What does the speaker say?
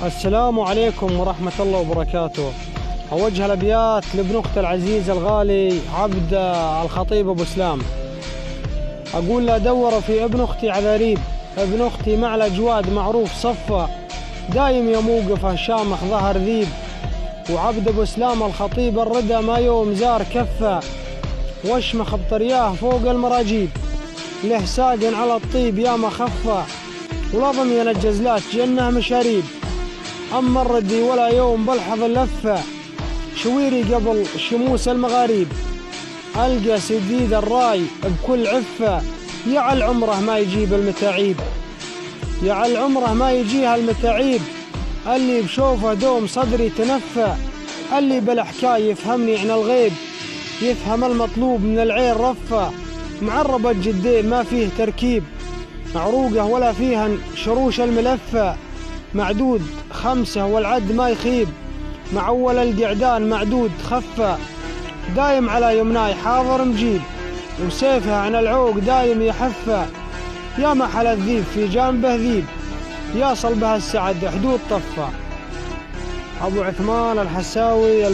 السلام عليكم ورحمة الله وبركاته. أوجه الأبيات لابن أختي العزيز الغالي عبد الخطيب أبو سلام. أقول لا دور في ابن أختي عذاريب، ابن أختي معلى جواد معروف صفة، دايم يا موقفه شامخ ظهر ذيب، وعبد أبو سلام الخطيب الردى ما يوم زار كفة، واشمخ بطرياه فوق المراجيب، له ساق على الطيب يا مخفة، ولا ضمن الجزلات جنه مشاريب، أما الردي ولا يوم بلحظ اللفة، شويري قبل شموس المغاريب، ألقى سديد الراي بكل عفة، يعل عمره ما يجيب المتاعيب، يعل عمره ما يجيها المتاعيب، اللي بشوفه دوم صدري تنفى، اللي بالحكاية يفهمني عن الغيب، يفهم المطلوب من العين رفة، معربة جدين ما فيه تركيب، عروقه ولا فيها شروش الملفة، معدود 5 والعد ما يخيب، معول القعدان معدود خفة، دايم على يمناي حاضر مجيب، وسيفها عن العوق دايم يحفة، يا محل الذيب في جانبه ذيب، يا صلبها السعد حدود طفة. أبو عثمان الحساوي